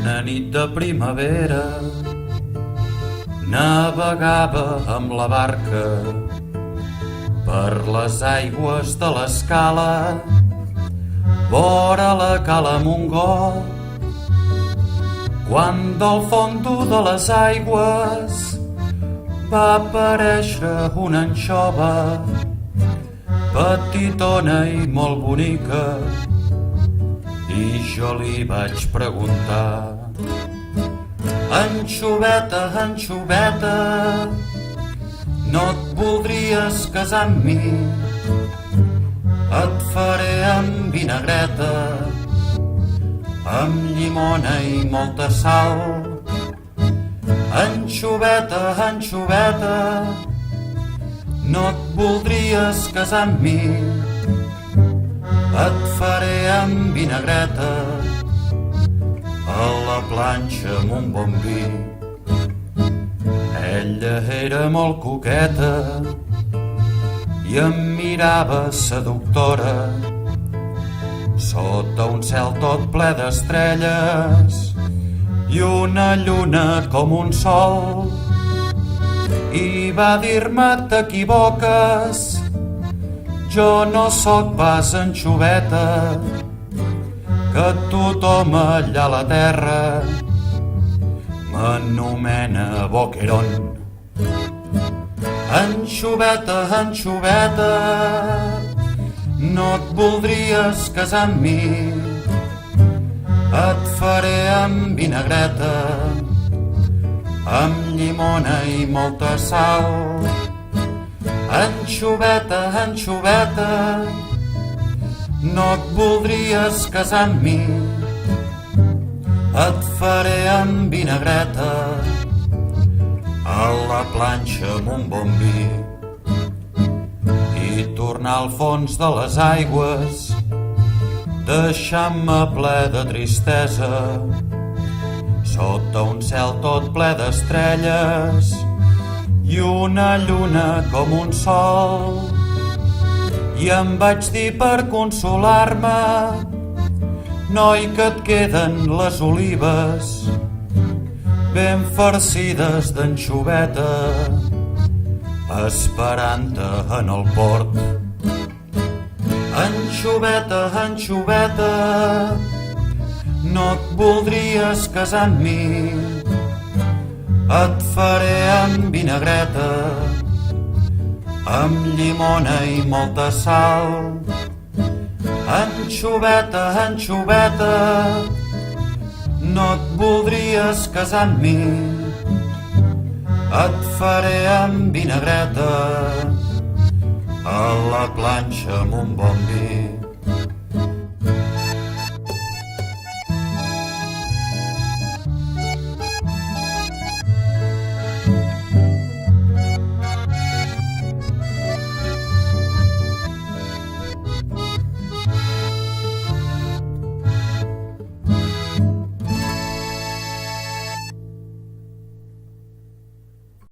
Una nit de primavera navegava amb la barca per les aigües de l'escala vora la cala Montgó, quan del fondo de les aigües va aparèixer una anxova petitona i molt bonica, i jo li vaig preguntar: Anxoveta, anxoveta, no et voldries casar amb mi? Et faré amb vinagreta, amb llimona i molta sal. Anxoveta, anxoveta, no et voldries casar amb mi? Et faré amb vinagreta, a la planxa amb un bon vi. Ella era molt coqueta i em mirava seductora sota un cel tot ple d'estrelles i una lluna com un sol, i va dir-me: t'equivoques, jo no sóc pas anxoveta, que tothom allà a la terra m'anomena boquerón. Anxoveta, anxoveta, no et voldries casar amb mi? Et faré amb vinagreta, amb llimona i molta sal. Anxoveta, anxoveta, no et voldries casar amb mi? Et faré amb vinagreta, a la planxa amb un bon vi. I tornar al fons de les aigües, deixant-me ple de tristesa, sota un cel tot ple d'estrelles i una lluna com un sol. I em vaig dir per consolar-me: noi, que et queden les olives ben farcides d'anxoveta, esperant-te en el port. Anxoveta, anxoveta, no et voldries casar amb mi? Et faré amb vinagreta, amb llimona i molta sal. Anxoveta, anxoveta, no et voldries casar amb mi? Et faré amb vinagreta, a la planxa amb un bon vi.